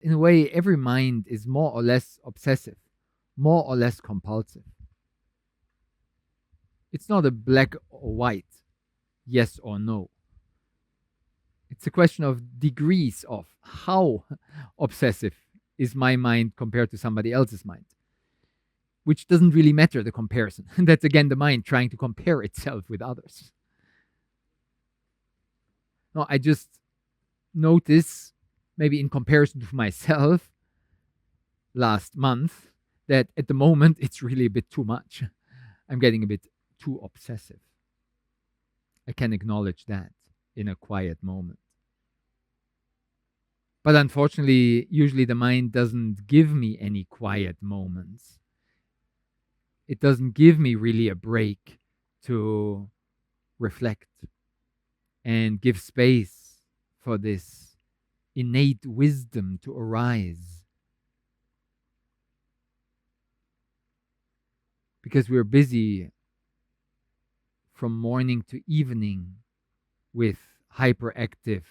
in a way, every mind is more or less obsessive, more or less compulsive. It's not a black or white, yes or no. It's a question of degrees of how obsessive is my mind compared to somebody else's mind, which doesn't really matter, the comparison. That's again the mind trying to compare itself with others. No, I just notice, maybe in comparison to myself last month, that at the moment it's really a bit too much. I'm getting a bit too obsessive. I can acknowledge that in a quiet moment. But unfortunately, usually the mind doesn't give me any quiet moments. It doesn't give me really a break to reflect and give space for this innate wisdom to arise. Because we're busy from morning to evening with hyperactive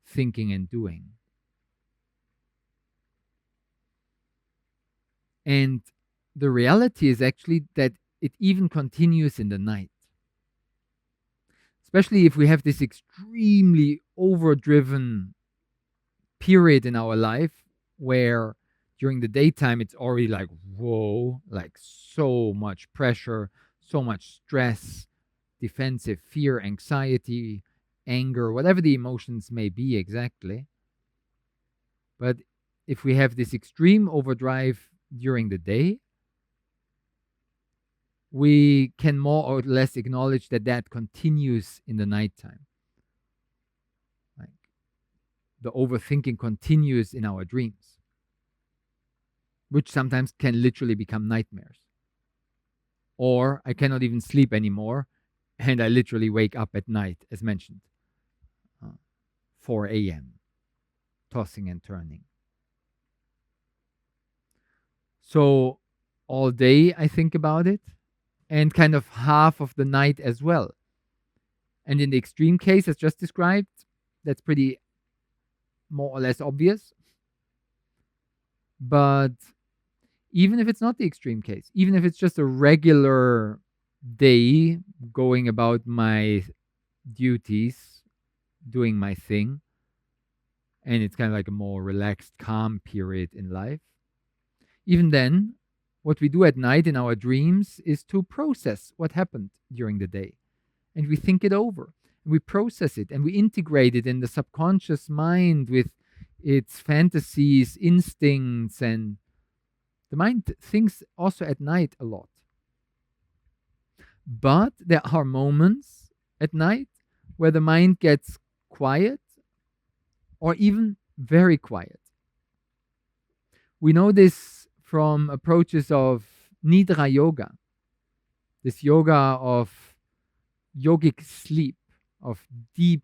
thinking and doing. And the reality is actually that it even continues in the night. Especially if we have this extremely overdriven period in our life where during the daytime it's already like, whoa, like so much pressure, so much stress, defensive fear, anxiety, anger, whatever the emotions may be exactly. But if we have this extreme overdrive during the day, we can more or less acknowledge that that continues in the nighttime. Like the overthinking continues in our dreams, which sometimes can literally become nightmares. Or I cannot even sleep anymore, and I literally wake up at night, as mentioned, 4 a.m., tossing and turning. So all day I think about it, and kind of half of the night as well. And in the extreme case, as just described, that's pretty more or less obvious. But even if it's not the extreme case, even if it's just a regular day going about my duties, doing my thing, and it's kind of like a more relaxed, calm period in life, even then, what we do at night in our dreams is to process what happened during the day. And we think it over. We process it and we integrate it in the subconscious mind with its fantasies, instincts, and the mind thinks also at night a lot. But there are moments at night where the mind gets quiet or even very quiet. We know this from approaches of Nidra yoga, this yoga of yogic sleep, of deep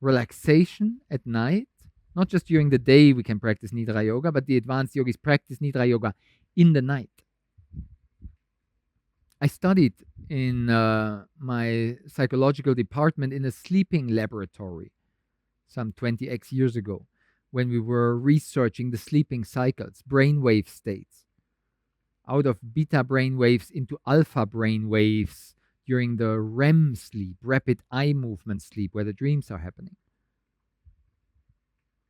relaxation at night. Not just during the day we can practice Nidra yoga, but the advanced yogis practice Nidra yoga in the night. I studied in my psychological department in a sleeping laboratory some 20x years ago when we were researching the sleeping cycles, brainwave states, out of beta brainwaves into alpha brainwaves during the REM sleep, rapid eye movement sleep, where the dreams are happening.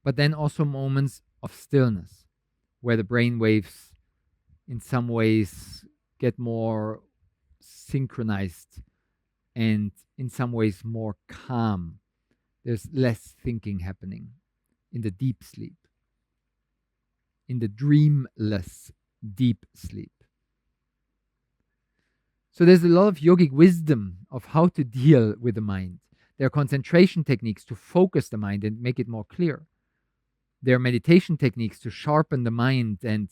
But then also moments of stillness, where the brainwaves in some ways get more synchronized and in some ways more calm. There's less thinking happening in the deep sleep, in the dreamless deep sleep. So there's a lot of yogic wisdom of how to deal with the mind. There are concentration techniques to focus the mind and make it more clear. There are meditation techniques to sharpen the mind and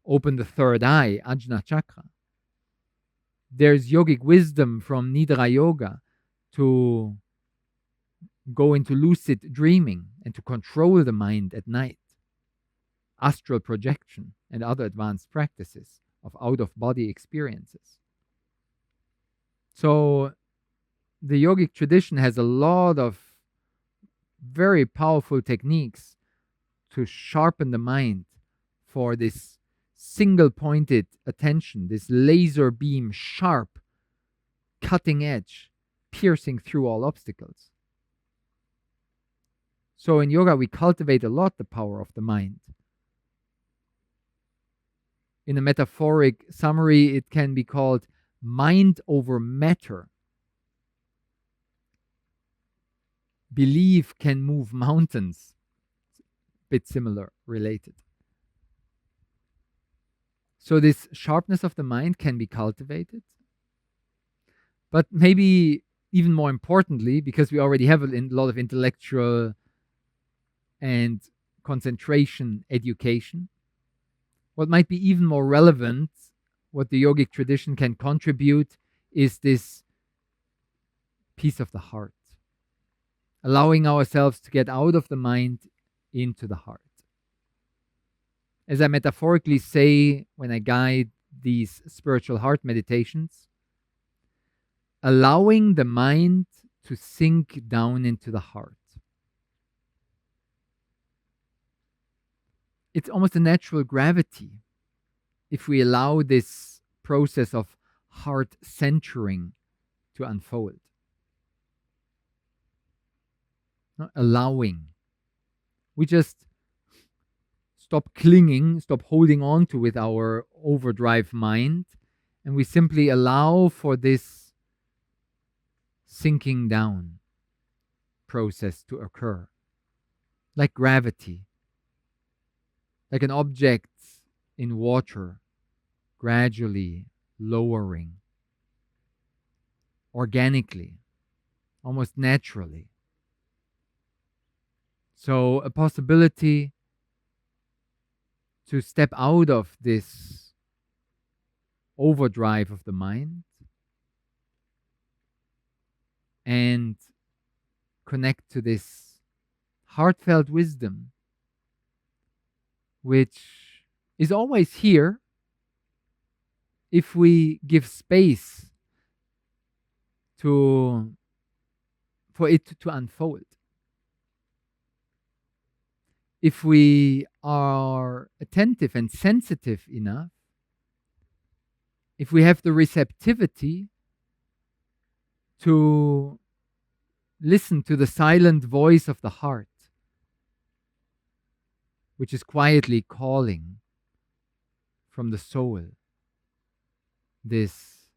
open the third eye, Ajna chakra. There's yogic wisdom from Nidra yoga to go into lucid dreaming and to control the mind at night. Astral projection and other advanced practices of out-of-body experiences. So the yogic tradition has a lot of very powerful techniques to sharpen the mind for this single pointed attention, this laser beam, sharp, cutting edge, piercing through all obstacles. So in yoga, we cultivate a lot the power of the mind. In a metaphoric summary, it can be called mind over matter. Belief can move mountains. Bit similar, related. So this sharpness of the mind can be cultivated. But maybe even more importantly, because we already have a lot of intellectual and concentration education, what might be even more relevant, what the yogic tradition can contribute, is this peace of the heart. Allowing ourselves to get out of the mind into the heart. As I metaphorically say when I guide these spiritual heart meditations, allowing the mind to sink down into the heart. It's almost a natural gravity if we allow this process of heart centering to unfold. Not allowing. We just stop clinging, stop holding on to with our overdrive mind, and we simply allow for this sinking down process to occur. Like gravity. Like an object in water, gradually lowering, organically, almost naturally. So a possibility to step out of this overdrive of the mind and connect to this heartfelt wisdom, which is always here if we give space for it to unfold. If we are attentive and sensitive enough, if we have the receptivity to listen to the silent voice of the heart, which is quietly calling from the soul, this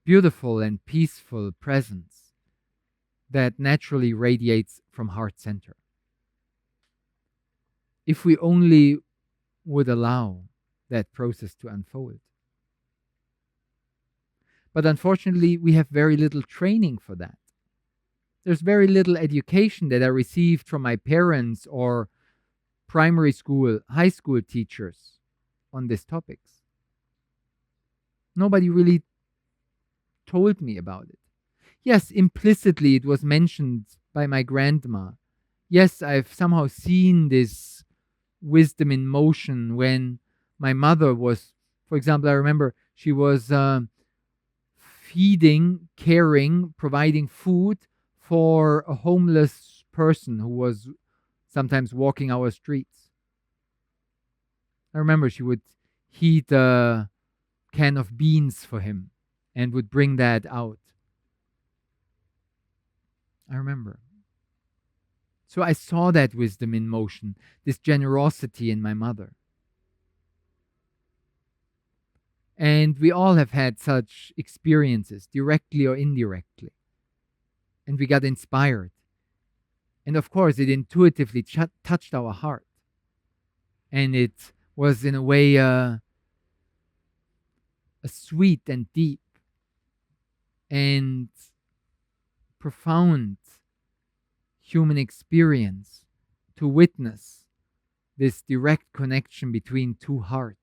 beautiful and peaceful presence that naturally radiates from heart center. If we only would allow that process to unfold. But unfortunately, we have very little training for that. There's very little education that I received from my parents or primary school, high school teachers on these topics. Nobody really told me about it. Yes, implicitly it was mentioned by my grandma. Yes, I've somehow seen this wisdom in motion when my mother was, for example, I remember she was feeding, caring, providing food for a homeless person who was sometimes walking our streets. I remember she would heat a can of beans for him and would bring that out. I remember. So I saw that wisdom in motion, this generosity in my mother. And we all have had such experiences, directly or indirectly. And we got inspired. And of course, it intuitively touched our heart. And it was, in a way, a sweet and deep and profound human experience to witness this direct connection between two hearts.